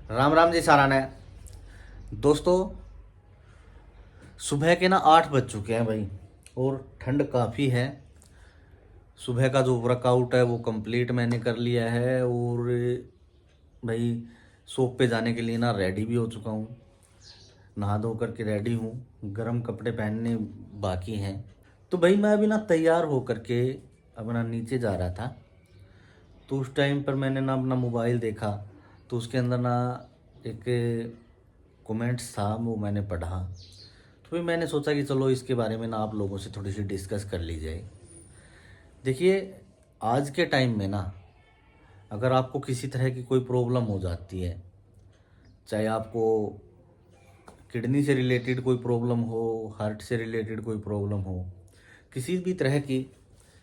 राम राम जी सारा ने दोस्तों। सुबह के ना 8 बज चुके हैं भाई, और ठंड काफ़ी है। सुबह का जो वर्कआउट है वो कंप्लीट मैंने कर लिया है, और भाई शॉप पे जाने के लिए ना रेडी भी हो चुका हूँ। नहा धो करके रेडी हूँ, गर्म कपड़े पहनने बाकी हैं। तो भाई मैं अभी ना तैयार हो करके अपना नीचे जा रहा था, तो उस टाइम पर मैंने ना अपना मोबाइल देखा, तो उसके अंदर ना एक कमेंट्स था, वो मैंने पढ़ा। तो फिर मैंने सोचा कि चलो इसके बारे में ना आप लोगों से थोड़ी सी डिस्कस कर ली जाए। देखिए, आज के टाइम में ना अगर आपको किसी तरह की कोई प्रॉब्लम हो जाती है, चाहे आपको किडनी से रिलेटेड कोई प्रॉब्लम हो, हार्ट से रिलेटेड कोई प्रॉब्लम हो, किसी भी तरह की।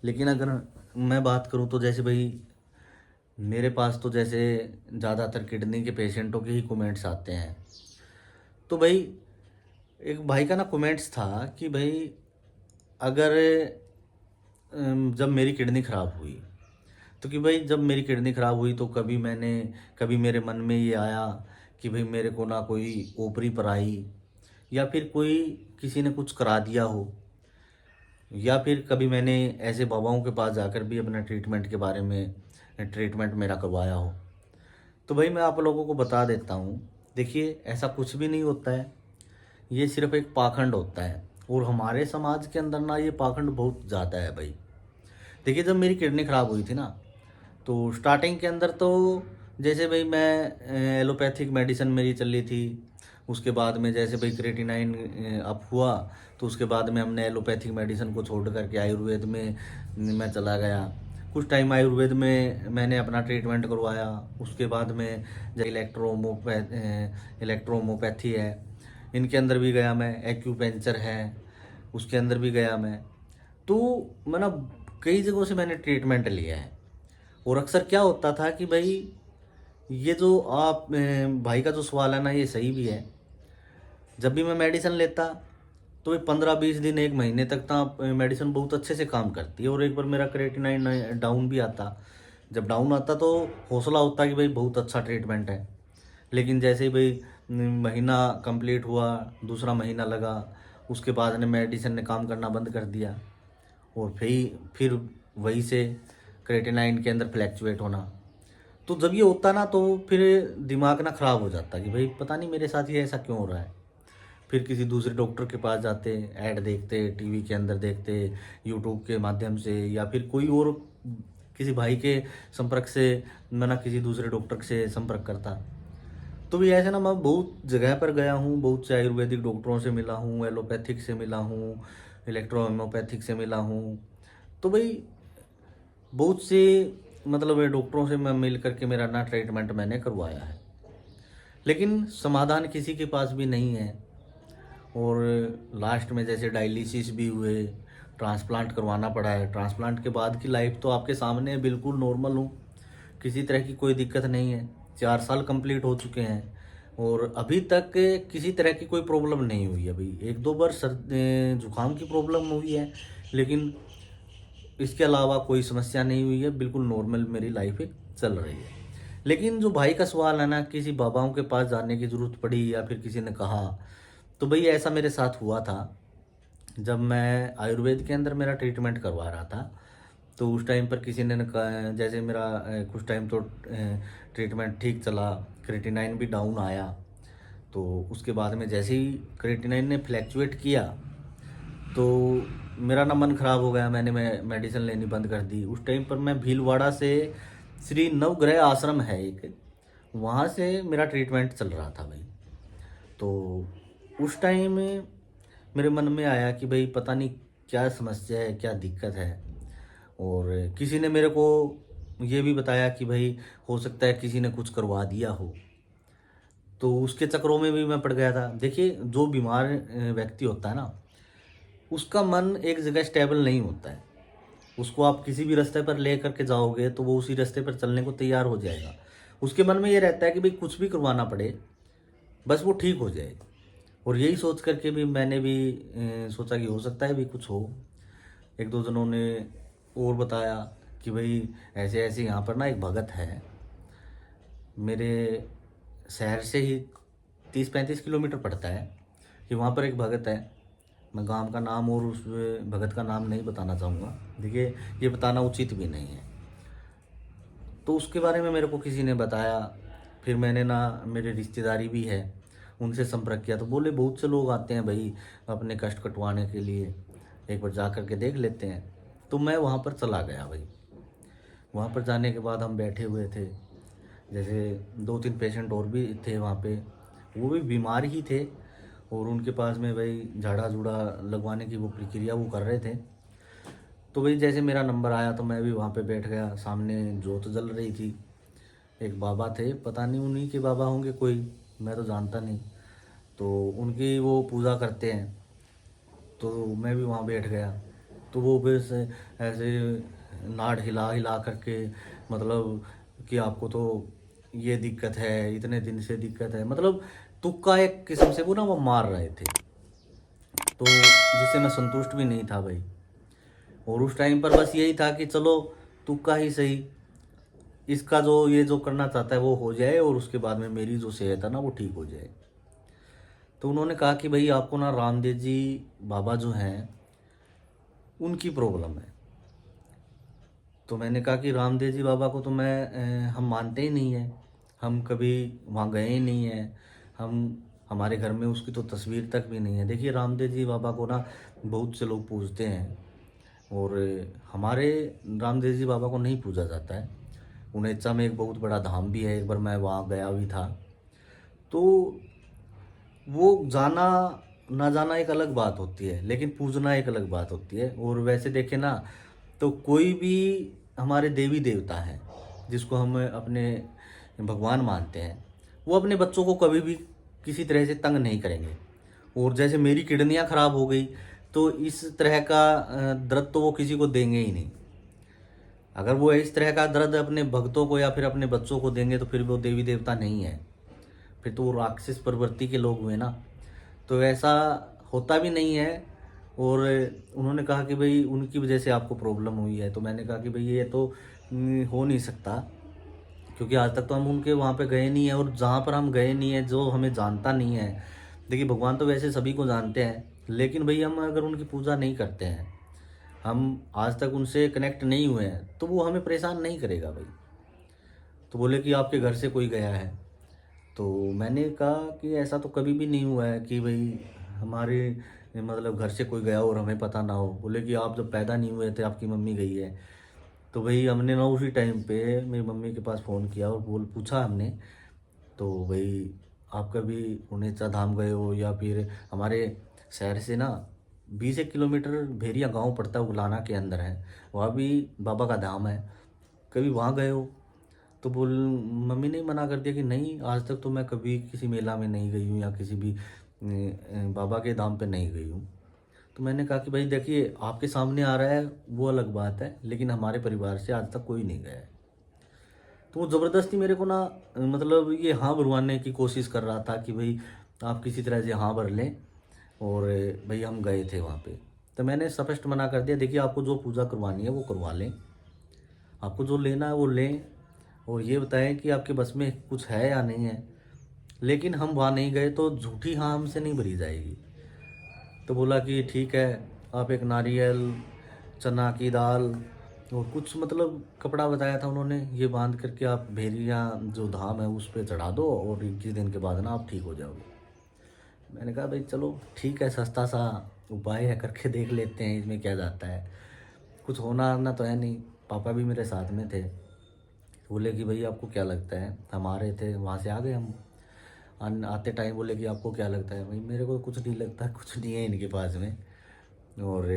लेकिन अगर मैं बात करूं तो जैसे भाई मेरे पास तो जैसे ज़्यादातर किडनी के पेशेंटों के ही कमेंट्स आते हैं। तो भाई एक भाई का ना कमेंट्स था कि भाई अगर जब मेरी किडनी ख़राब हुई, तो कि भाई जब मेरी किडनी ख़राब हुई तो कभी मेरे मन में ये आया कि भाई मेरे को ना कोई ओपरी पर आई, या फिर कोई किसी ने कुछ करा दिया हो, या फिर कभी मैंने ऐसे बाबाओं के पास जाकर भी अपना ट्रीटमेंट के बारे में ट्रीटमेंट मेरा करवाया हो। तो भाई मैं आप लोगों को बता देता हूँ, देखिए ऐसा कुछ भी नहीं होता है। ये सिर्फ एक पाखंड होता है, और हमारे समाज के अंदर ना ये पाखंड बहुत ज़्यादा है भाई। देखिए, जब मेरी किडनी ख़राब हुई थी ना, तो स्टार्टिंग के अंदर तो जैसे भाई मैं एलोपैथिक मेडिसिन मेरी चल रही थी। उसके बाद में जैसे भाई क्रेटिनाइन अप हुआ, तो उसके बाद में हमने एलोपैथिक मेडिसिन को छोड़ करके आयुर्वेद में मैं चला गया। कुछ टाइम आयुर्वेद में मैंने अपना ट्रीटमेंट करवाया। उसके बाद में जो इलेक्ट्रोमोपैथी है, इनके अंदर भी गया मैं। एक्यूपेंचर है, उसके अंदर भी गया मैं। तो मैं ना कई जगहों से मैंने ट्रीटमेंट लिया है। और अक्सर क्या होता था कि भाई ये जो आप भाई का जो सवाल है ना, ये सही भी है। जब भी मैं मेडिसिन लेता, तो ये 15-20 दिन 1 महीने तक तो मेडिसिन बहुत अच्छे से काम करती है, और एक बार मेरा क्रेटिनाइन डाउन भी आता। जब डाउन आता तो हौसला होता कि भाई बहुत अच्छा ट्रीटमेंट है। लेकिन जैसे ही भाई महीना कंप्लीट हुआ, दूसरा महीना लगा, उसके बाद ने मेडिसिन ने काम करना बंद कर दिया, और फिर वही से क्रेटिनाइन के अंदर फ्लैक्चुएट होना। तो जब ये होता ना, तो फिर दिमाग ना ख़राब हो जाता कि भाई पता नहीं मेरे साथ ये ऐसा क्यों हो रहा है। फिर किसी दूसरे डॉक्टर के पास जाते, ऐड देखते, टीवी के अंदर देखते, यूट्यूब के माध्यम से, या फिर कोई और किसी भाई के संपर्क से मैं ना किसी दूसरे डॉक्टर से संपर्क करता। तो भी ऐसे ना मैं बहुत जगह पर गया हूँ, बहुत से आयुर्वेदिक डॉक्टरों से मिला हूँ, एलोपैथिक से मिला हूँ, इलेक्ट्रो होम्योपैथिक से मिला हूँ। तो भाई बहुत से मतलब डॉक्टरों से मैं मिल करके मेरा ना ट्रीटमेंट मैंने करवाया है, लेकिन समाधान किसी के पास भी नहीं है। और लास्ट में जैसे डायलिसिस भी हुए, ट्रांसप्लांट करवाना पड़ा है। ट्रांसप्लांट के बाद की लाइफ तो आपके सामने है, बिल्कुल नॉर्मल हूँ, किसी तरह की कोई दिक्कत नहीं है। 4 साल कंप्लीट हो चुके हैं, और अभी तक किसी तरह की कोई प्रॉब्लम नहीं हुई है। अभी 1-2 बार जुकाम की प्रॉब्लम हुई है, लेकिन इसके अलावा कोई समस्या नहीं हुई है। बिल्कुल नॉर्मल मेरी लाइफ चल रही है। लेकिन जो भाई का सवाल है ना, किसी बाबाओं के पास जाने की ज़रूरत पड़ी या फिर किसी ने कहा, तो भाई ऐसा मेरे साथ हुआ था। जब मैं आयुर्वेद के अंदर मेरा ट्रीटमेंट करवा रहा था, तो उस टाइम पर किसी ने कहा, जैसे मेरा कुछ टाइम तो ट्रीटमेंट ठीक चला, क्रेटिनाइन भी डाउन आया। तो उसके बाद में जैसे ही क्रेटिनाइन ने फ्लैक्चुएट किया, तो मेरा ना मन ख़राब हो गया। मैंने मेडिसिन लेनी बंद कर दी। उस टाइम पर मैं भीलवाड़ा से, श्री नवग्रह आश्रम है एक, वहाँ से मेरा ट्रीटमेंट चल रहा था भाई। तो उस टाइम मेरे मन में आया कि भाई पता नहीं क्या समस्या है, क्या दिक्कत है। और किसी ने मेरे को ये भी बताया कि भाई हो सकता है किसी ने कुछ करवा दिया हो। तो उसके चक्करों में भी मैं पड़ गया था। देखिए, जो बीमार व्यक्ति होता है ना, उसका मन एक जगह स्टेबल नहीं होता है। उसको आप किसी भी रास्ते पर ले करके जाओगे, तो वो उसी रास्ते पर चलने को तैयार हो जाएगा। उसके मन में ये रहता है कि भाई कुछ भी करवाना पड़े, बस वो ठीक हो जाए। और यही सोच करके भी मैंने भी सोचा कि हो सकता है भी कुछ हो। 1-2 जनों ने और बताया कि भाई ऐसे ऐसे यहाँ पर ना एक भगत है, मेरे शहर से ही 30-35 किलोमीटर पड़ता है कि वहाँ पर एक भगत है। मैं गांव का नाम और उस भगत का नाम नहीं बताना चाहूँगा, देखिए ये बताना उचित भी नहीं है। तो उसके बारे में मेरे को किसी ने बताया, फिर मैंने ना, मेरे रिश्तेदारी भी है, उनसे संपर्क किया तो बोले बहुत से लोग आते हैं भाई अपने कष्ट कटवाने के लिए, एक बार जा कर के देख लेते हैं। तो मैं वहाँ पर चला गया भाई। वहाँ पर जाने के बाद हम बैठे हुए थे, जैसे 2-3 पेशेंट और भी थे वहाँ पे, वो भी बीमार ही थे और उनके पास में भाई झाड़ा झूड़ा लगवाने की वो प्रक्रिया वो कर रहे थे। तो भाई जैसे मेरा नंबर आया तो मैं भी वहाँ पे बैठ गया, सामने जोत जल रही थी। एक बाबा थे, पता नहीं उन्हीं के बाबा होंगे कोई, मैं तो जानता नहीं। तो उनकी वो पूजा करते हैं, तो मैं भी वहाँ बैठ गया। तो वो बस ऐसे नाड़ हिला हिला करके, मतलब कि आपको तो ये दिक्कत है, इतने दिन से दिक्कत है, मतलब तुक्का एक किस्म से वो ना वो मार रहे थे। तो जिससे मैं संतुष्ट भी नहीं था भाई। और उस टाइम पर बस यही था कि चलो तुक्का ही सही, इसका जो ये जो करना चाहता है वो हो जाए और उसके बाद में मेरी जो सेहत है ना वो ठीक हो जाए। तो उन्होंने कहा कि भाई आपको ना रामदेव जी बाबा जो हैं उनकी प्रॉब्लम है। तो मैंने कहा कि रामदेव जी बाबा को तो हम मानते ही नहीं हैं, हम कभी वहाँ गए ही नहीं हैं, हमारे घर में उसकी तो तस्वीर तक भी नहीं है। देखिए रामदेव जी बाबा को ना बहुत से लोग पूजते हैं और हमारे रामदेव जी बाबा को नहीं पूजा जाता है। उनेचा में एक बहुत बड़ा धाम भी है, एक बार मैं वहाँ गया भी था। तो वो जाना ना जाना एक अलग बात होती है, लेकिन पूजना एक अलग बात होती है। और वैसे देखें ना तो कोई भी हमारे देवी देवता है जिसको हम अपने भगवान मानते हैं, वो अपने बच्चों को कभी भी किसी तरह से तंग नहीं करेंगे। और जैसे मेरी किडनियाँ खराब हो गई तो इस तरह का दर्द तो वो किसी को देंगे ही नहीं। अगर वो इस तरह का दर्द अपने भक्तों को या फिर अपने बच्चों को देंगे तो फिर वो देवी देवता नहीं है, फिर तो वो राक्षस प्रवृत्ति के लोग हुए ना। तो ऐसा होता भी नहीं है। और उन्होंने कहा कि भाई उनकी वजह से आपको प्रॉब्लम हुई है। तो मैंने कहा कि भाई ये तो हो नहीं सकता, क्योंकि आज तक तो हम उनके वहाँ पे गए नहीं हैं, और जहाँ पर हम गए नहीं हैं जो हमें जानता नहीं है। देखिए भगवान तो वैसे सभी को जानते हैं, लेकिन भाई हम अगर उनकी पूजा नहीं करते हैं, हम आज तक उनसे कनेक्ट नहीं हुए हैं, तो वो हमें परेशान नहीं करेगा भाई। तो बोले कि आपके घर से कोई गया है। तो मैंने कहा कि ऐसा तो कभी भी नहीं हुआ है कि भाई हमारे मतलब घर से कोई गया और हमें पता ना हो। बोले कि आप जब पैदा नहीं हुए थे आपकी मम्मी गई है। तो भाई हमने ना उसी टाइम पे मेरी मम्मी के पास फ़ोन किया और पूछा हमने, तो भाई आप कभी उनेचा धाम गए हो, या फिर हमारे शहर से ना 20 किलोमीटर भेरिया गांव पड़ता है, उगलाना के अंदर है, वहाँ भी बाबा का धाम है, कभी वहाँ गए हो? तो मम्मी ने मना कर दिया कि नहीं, आज तक तो मैं कभी किसी मेला में नहीं गई हूँ या किसी भी बाबा के धाम पे नहीं गई हूँ। तो मैंने कहा कि भाई देखिए आपके सामने आ रहा है वो अलग बात है, लेकिन हमारे परिवार से आज तक कोई नहीं गया है। तो वो ज़बरदस्ती मेरे को ना मतलब ये हाँ भरवाने की कोशिश कर रहा था कि भाई आप किसी तरह से हाँ भर लें। और भाई हम गए थे वहाँ पे, तो मैंने स्पष्ट मना कर दिया, देखिए आपको जो पूजा करवानी है वो करवा लें, आपको जो लेना है वो लें, और ये बताएं कि आपके बस में कुछ है या नहीं है। लेकिन हम वहाँ नहीं गए तो झूठी हाँ हमसे नहीं भरी जाएगी। तो बोला कि ठीक है, आप एक नारियल, चना की दाल और कुछ मतलब कपड़ा बताया था उन्होंने, ये बांध करके आप भेरिया जो धाम है उस पर चढ़ा दो और 21 दिन के बाद ना आप ठीक हो जाओगे। मैंने कहा भाई चलो ठीक है, सस्ता सा उपाय है, करके देख लेते हैं, इसमें क्या जाता है, कुछ होना आना तो है नहीं। पापा भी मेरे साथ में थे। बोले कि भाई आपको क्या लगता है, हम आ रहे थे वहाँ से आ गए हम। आते टाइम बोले कि आपको क्या लगता है, भाई मेरे को कुछ नहीं लगता, कुछ नहीं है इनके पास में, और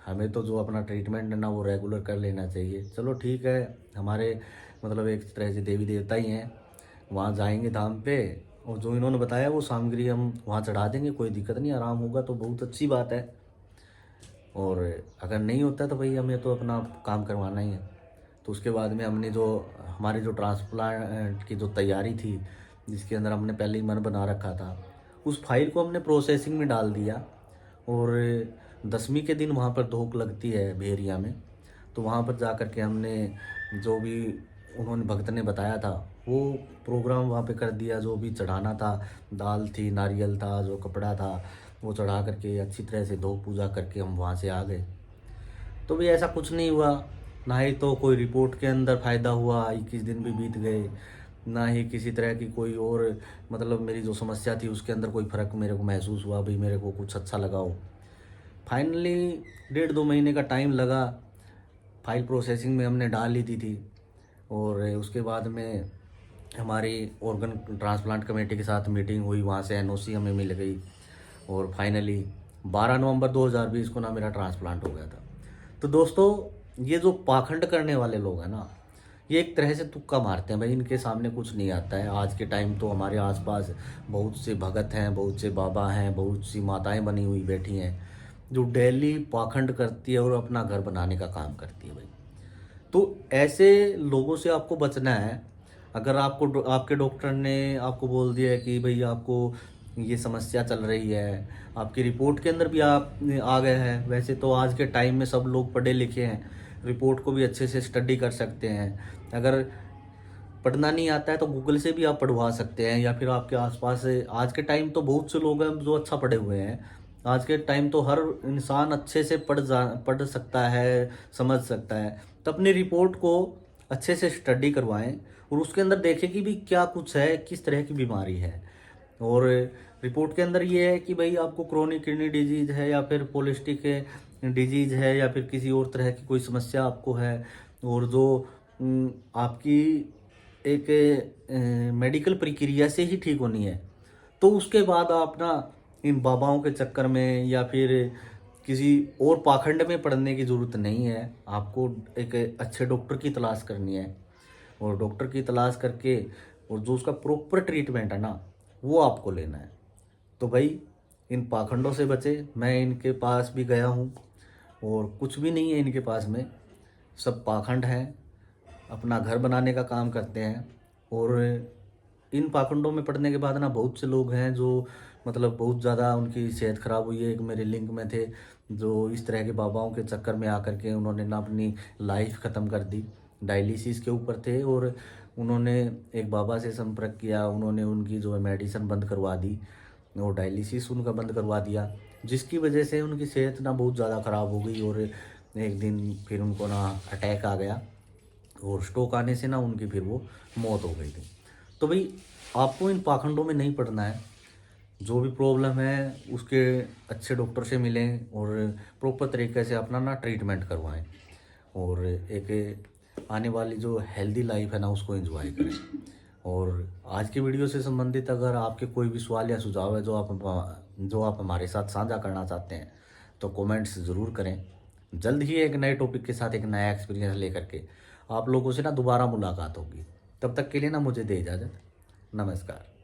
हमें तो जो अपना ट्रीटमेंट है ना वो रेगुलर कर लेना चाहिए। चलो ठीक है, हमारे मतलब एक तरह से देवी देवता ही हैं, वहाँ जाएंगे धाम पे, और जो इन्होंने बताया वो सामग्री हम वहाँ चढ़ा देंगे, कोई दिक्कत नहीं, आराम होगा तो बहुत अच्छी बात है। और अगर नहीं होता तो भाई हमें तो अपना काम करवाना ही है। तो उसके बाद में हमने जो हमारी जो ट्रांसप्लांट की जो तैयारी थी, जिसके अंदर हमने पहले ही मन बना रखा था, उस फाइल को हमने प्रोसेसिंग में डाल दिया। और 10वीं के दिन वहाँ पर धोख लगती है भेरिया में, तो वहाँ पर जा कर के हमने जो भी उन्होंने भक्त ने बताया था वो प्रोग्राम वहाँ पे कर दिया, जो भी चढ़ाना था, दाल थी, नारियल था, जो कपड़ा था वो चढ़ा करके अच्छी तरह से धो पूजा करके हम वहाँ से आ गए। तो भी ऐसा कुछ नहीं हुआ, ना ही तो कोई रिपोर्ट के अंदर फ़ायदा हुआ, 21 दिन भी बीत गए, ना ही किसी तरह की कोई और मतलब मेरी जो समस्या थी उसके अंदर कोई फ़र्क मेरे को महसूस हुआ, भाई मेरे को कुछ अच्छा लगा हो। फाइनली 1.5-2 महीने का टाइम लगा, फाइल प्रोसेसिंग में हमने डाल ही दी थी और उसके बाद में हमारी ऑर्गन ट्रांसप्लांट कमेटी के साथ मीटिंग हुई, वहाँ से एनओसी हमें मिल गई और फाइनली 12 नवंबर 2020 को ना मेरा ट्रांसप्लांट हो गया था। तो दोस्तों, ये जो पाखंड करने वाले लोग हैं ना, ये एक तरह से तुक्का मारते हैं भाई, इनके सामने कुछ नहीं आता है। आज के टाइम तो हमारे आसपास बहुत से भगत हैं, बहुत से बाबा हैं, बहुत सी माताएं बनी हुई बैठी हैं जो डेली पाखंड करती है और अपना घर बनाने का काम करती है भाई। तो ऐसे लोगों से आपको बचना है। अगर आपको आपके डॉक्टर ने आपको बोल दिया है कि भाई आपको ये समस्या चल रही है, आपकी रिपोर्ट के अंदर भी आप आ गए हैं, वैसे तो आज के टाइम में सब लोग पढ़े लिखे हैं, रिपोर्ट को भी अच्छे से स्टडी कर सकते हैं। अगर पढ़ना नहीं आता है तो गूगल से भी आप पढ़वा सकते हैं, या फिर आपके आसपास आज के टाइम तो बहुत से लोग हैं जो अच्छा पढ़े हुए हैं। आज के टाइम तो हर इंसान अच्छे से पढ़ सकता है, समझ सकता है। तो अपनी रिपोर्ट को अच्छे से स्टडी करवाएं और उसके अंदर देखें कि भी क्या कुछ है, किस तरह की बीमारी है। और रिपोर्ट के अंदर ये है कि भाई आपको क्रोनिक किडनी डिजीज है या फिर पॉलिस्टिक डिजीज है या फिर किसी और तरह की कोई समस्या आपको है, और जो आपकी एक मेडिकल प्रक्रिया से ही ठीक होनी है। तो उसके बाद आप ना इन बाबाओं के चक्कर में या फिर किसी और पाखंड में पड़ने की ज़रूरत नहीं है। आपको एक अच्छे डॉक्टर की तलाश करनी है और डॉक्टर की तलाश करके और जो उसका प्रॉपर ट्रीटमेंट है ना, वो आपको लेना है। तो भाई, इन पाखंडों से बचे। मैं इनके पास भी गया हूँ और कुछ भी नहीं है इनके पास में, सब पाखंड हैं, अपना घर बनाने का काम करते हैं। और इन पाखंडों में पड़ने के बाद ना बहुत से लोग हैं जो मतलब बहुत ज़्यादा उनकी सेहत ख़राब हुई है। एक मेरे लिंक में थे जो इस तरह के बाबाओं के चक्कर में आकर के उन्होंने ना अपनी लाइफ ख़त्म कर दी। डायलिसिस के ऊपर थे और उन्होंने एक बाबा से संपर्क किया, उन्होंने उनकी जो है मेडिसिन बंद करवा दी और डायलिसिस उनका बंद करवा दिया, जिसकी वजह से उनकी सेहत ना बहुत ज़्यादा ख़राब हो गई। और एक दिन फिर उनको ना अटैक आ गया और स्ट्रोक आने से ना उनकी फिर वो मौत हो गई थी। तो भाई, आपको इन पाखंडों में नहीं पड़ना है। जो भी प्रॉब्लम है उसके अच्छे डॉक्टर से मिलें और प्रॉपर तरीके से अपना ना ट्रीटमेंट करवाएं और एक आने वाली जो हेल्दी लाइफ है ना उसको एंजॉय करें। और आज की वीडियो से संबंधित अगर आपके कोई भी सवाल या सुझाव है जो आप हमारे साथ साझा करना चाहते हैं तो कमेंट्स ज़रूर करें। जल्द ही एक नए टॉपिक के साथ एक नया एक्सपीरियंस लेकर के आप लोगों से ना दोबारा मुलाकात होगी। तब तक के लिए ना मुझे दे इजाज़त। नमस्कार।